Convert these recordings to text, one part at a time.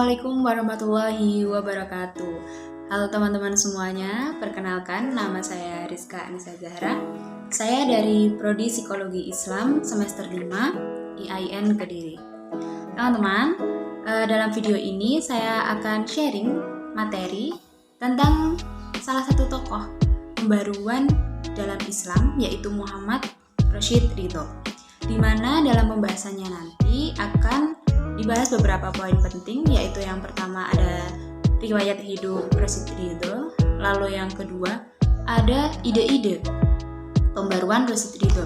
Assalamualaikum warahmatullahi wabarakatuh. Halo teman-teman semuanya, perkenalkan nama saya Rizka Anissa Zahra. Saya dari Prodi Psikologi Islam semester 5 IAIN Kediri. Teman-teman, dalam video ini saya akan sharing materi tentang salah satu tokoh pembaruan dalam Islam, yaitu Muhammad Rashid Ridho, di mana dalam pembahasannya nanti akan dibahas beberapa poin penting, yaitu yang pertama ada riwayat hidup Rashid Ridho, lalu yang kedua ada ide-ide pembaruan Rashid Ridho,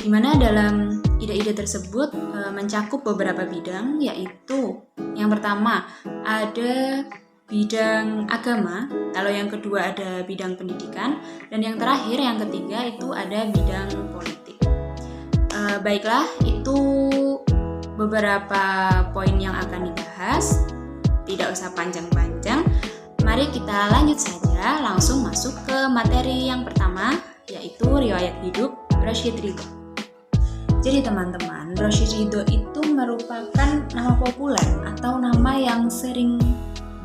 di mana dalam ide-ide tersebut mencakup beberapa bidang, yaitu yang pertama ada bidang agama, lalu yang kedua ada bidang pendidikan, dan yang terakhir yang ketiga itu ada bidang politik. Baiklah, itu beberapa poin yang akan dibahas. Tidak usah panjang-panjang, mari kita lanjut saja langsung masuk ke materi yang pertama, yaitu riwayat hidup Rashid Ridho. Jadi teman-teman, Rashid Ridho itu merupakan nama populer atau nama yang sering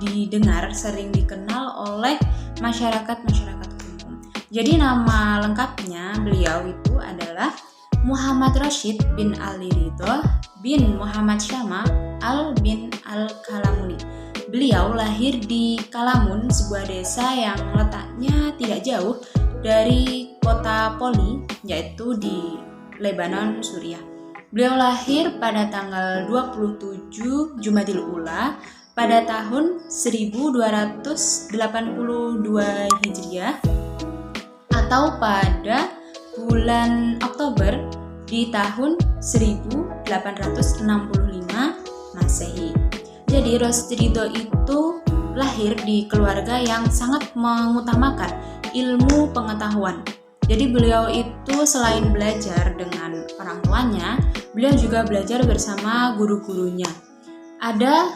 didengar, sering dikenal oleh masyarakat umum. Jadi nama lengkapnya beliau itu adalah Muhammad Rashid bin Ali Ridho bin Muhammad Syama al bin al-Kalamuni. Beliau lahir di Kalamun, sebuah desa yang letaknya tidak jauh dari kota Poli, yaitu di Lebanon, Suriah. Beliau lahir pada tanggal 27 Jumadil Ula pada tahun 1282 Hijriah atau pada bulan Oktober di tahun 1865 Masehi. Jadi Rashid Ridho itu lahir di keluarga yang sangat mengutamakan ilmu pengetahuan. Jadi beliau itu selain belajar dengan orang tuanya, beliau juga belajar bersama guru-gurunya. Ada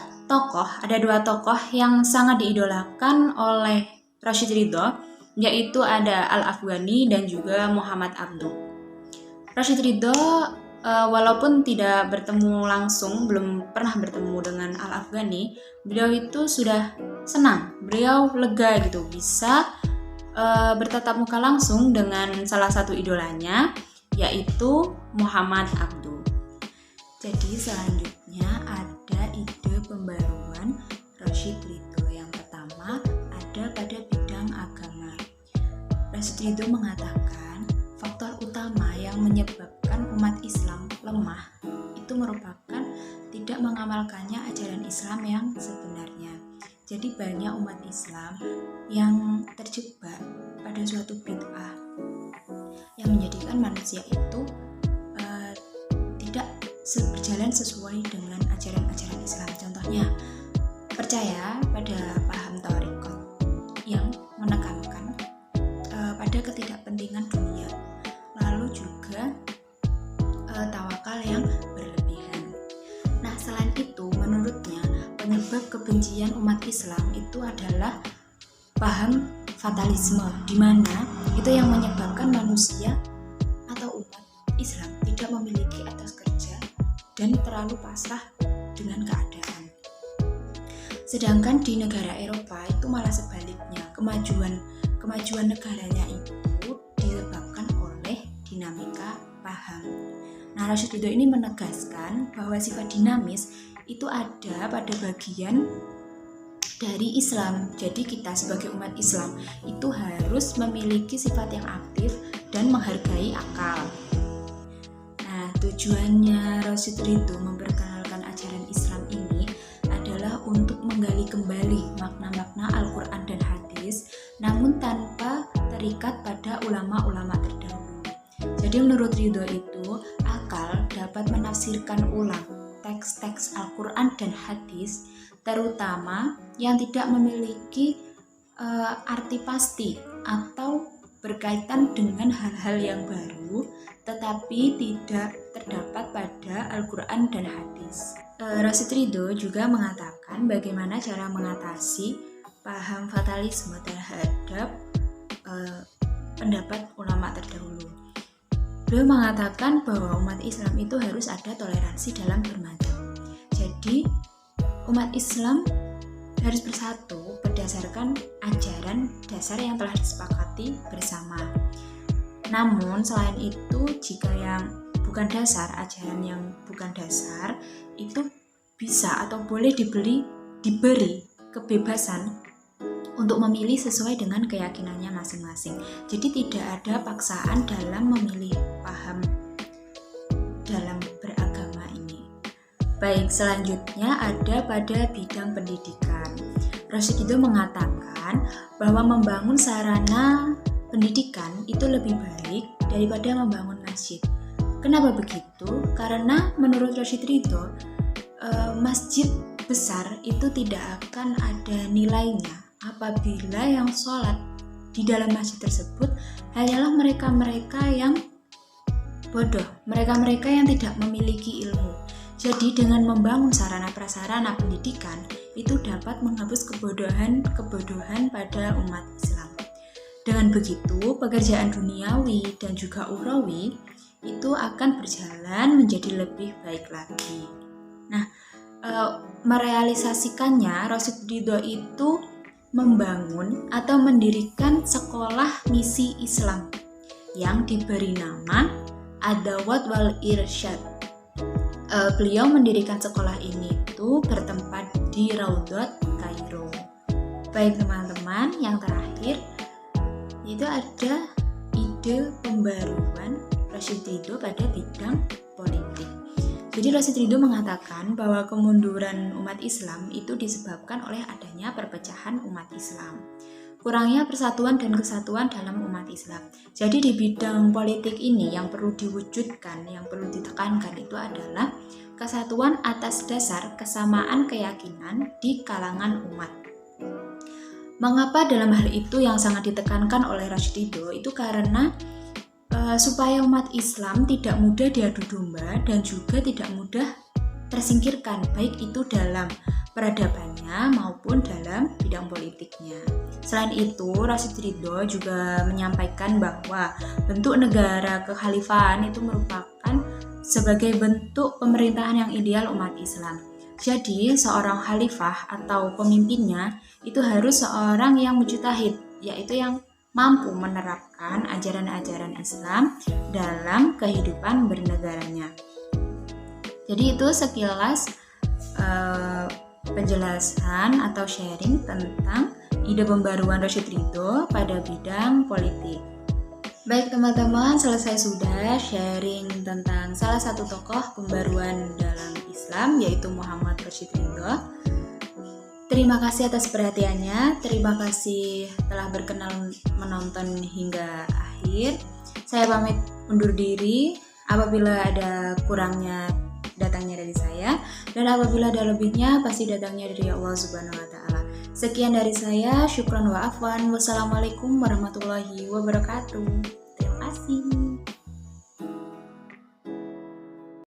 dua tokoh yang sangat diidolakan oleh Rashid Ridho, yaitu ada Al-Afghani dan juga Muhammad Abduh. Rashid Ridho walaupun tidak bertemu langsung, belum pernah bertemu dengan Al-Afghani, beliau itu sudah senang, beliau lega gitu bisa bertatap muka langsung dengan salah satu idolanya, yaitu Muhammad Abduh. Jadi selanjutnya ada ide pembaruan Rashid Ridho. Yang pertama ada pada bidang agama. Rashid Ridho mengatakan faktor utama yang menyebabkan umat Islam lemah itu merupakan tidak mengamalkannya ajaran Islam yang sebenarnya. Jadi banyak umat Islam yang terjebak pada suatu bid'ah yang menjadikan manusia itu tidak berjalan sesuai dengan ajaran-ajaran Islam. Contohnya percaya pada paham thariqat yang menekankan pada ketidakpentingan dunia, lalu juga tawakal yang berlebihan. Nah, selain itu menurutnya penyebab kebencian umat Islam itu adalah paham fatalisme, di mana itu yang menyebabkan manusia atau umat Islam tidak memiliki etos kerja dan terlalu pasrah dengan keadaan. Sedangkan di negara Eropa itu malah sebaliknya, kemajuan negaranya itu disebabkan oleh dinamika paham. Nah, Rashid Ridho ini menegaskan bahwa sifat dinamis itu ada pada bagian dari Islam. Jadi kita sebagai umat Islam itu harus memiliki sifat yang aktif dan menghargai akal. Nah, tujuannya Rashid Ridho memperkenalkan ajaran Islam ini adalah untuk menggali kembali makna-makna Al-Quran dan hadis, namun tanpa terikat pada ulama-ulama terdahulu. Jadi menurut Ridho itu, akal dapat menafsirkan ulang teks-teks Al-Quran dan hadis, terutama yang tidak memiliki arti pasti atau berkaitan dengan hal-hal yang baru, tetapi tidak terdapat pada Al-Quran dan hadis. Rashid Ridho juga mengatakan bagaimana cara mengatasi paham fatalisme terhadap pendapat ulama terdahulu. Beliau mengatakan bahwa umat Islam itu harus ada toleransi dalam bermadzhab. Jadi umat Islam harus bersatu berdasarkan ajaran dasar yang telah disepakati bersama. Namun selain itu, jika yang bukan dasar, ajaran yang bukan dasar itu bisa atau boleh diberi kebebasan untuk memilih sesuai dengan keyakinannya masing-masing. Jadi tidak ada paksaan dalam memilih paham dalam beragama ini. Baik, selanjutnya ada pada bidang pendidikan. Rashid mengatakan bahwa membangun sarana pendidikan itu lebih baik daripada membangun masjid. Kenapa begitu? Karena menurut Rashid Ridho, masjid besar itu tidak akan ada nilainya apabila yang sholat di dalam masjid tersebut hanyalah mereka-mereka yang bodoh, mereka-mereka yang tidak memiliki ilmu. Jadi dengan membangun sarana prasarana pendidikan itu dapat menghapus kebodohan pada umat Islam. Dengan begitu, pekerjaan duniawi dan juga ukhrawi itu akan berjalan menjadi lebih baik lagi. Nah, merealisasikannya, Rashid Ridho itu membangun atau mendirikan sekolah misi Islam yang diberi nama Ad-Dawat wal Irsyad. Beliau mendirikan sekolah ini itu bertempat di Raudhat, Kairo. Baik teman-teman, yang terakhir itu ada ide pembaruan Rashid Ridho pada bidang politik. Jadi Rashid Ridho mengatakan bahwa kemunduran umat Islam itu disebabkan oleh adanya perpecahan umat Islam, kurangnya persatuan dan kesatuan dalam umat Islam. Jadi di bidang politik ini yang perlu diwujudkan, yang perlu ditekankan itu adalah kesatuan atas dasar kesamaan keyakinan di kalangan umat. Mengapa dalam hal itu yang sangat ditekankan oleh Rashid Ridho itu karena supaya umat Islam tidak mudah diadu domba dan juga tidak mudah tersingkirkan, baik itu dalam peradabannya maupun dalam bidang politiknya. Selain itu, Rashid Ridho juga menyampaikan bahwa bentuk negara kekhalifahan itu merupakan sebagai bentuk pemerintahan yang ideal umat Islam. Jadi, seorang khalifah atau pemimpinnya itu harus seorang yang mujtahid, yaitu yang mampu menerapkan ajaran-ajaran Islam dalam kehidupan bernegaranya. Jadi itu sekilas penjelasan atau sharing tentang ide pembaruan Rashid Ridho pada bidang politik. Baik teman-teman, selesai sudah sharing tentang salah satu tokoh pembaruan dalam Islam, yaitu Muhammad Rashid Ridho. Terima kasih atas perhatiannya, terima kasih telah berkenan menonton hingga akhir. Saya pamit undur diri, apabila ada kurangnya datangnya dari saya, dan apabila ada lebihnya pasti datangnya dari Allah Subhanahu wa Ta'ala. Sekian dari saya, syukran wa afwan, wassalamualaikum warahmatullahi wabarakatuh. Terima kasih.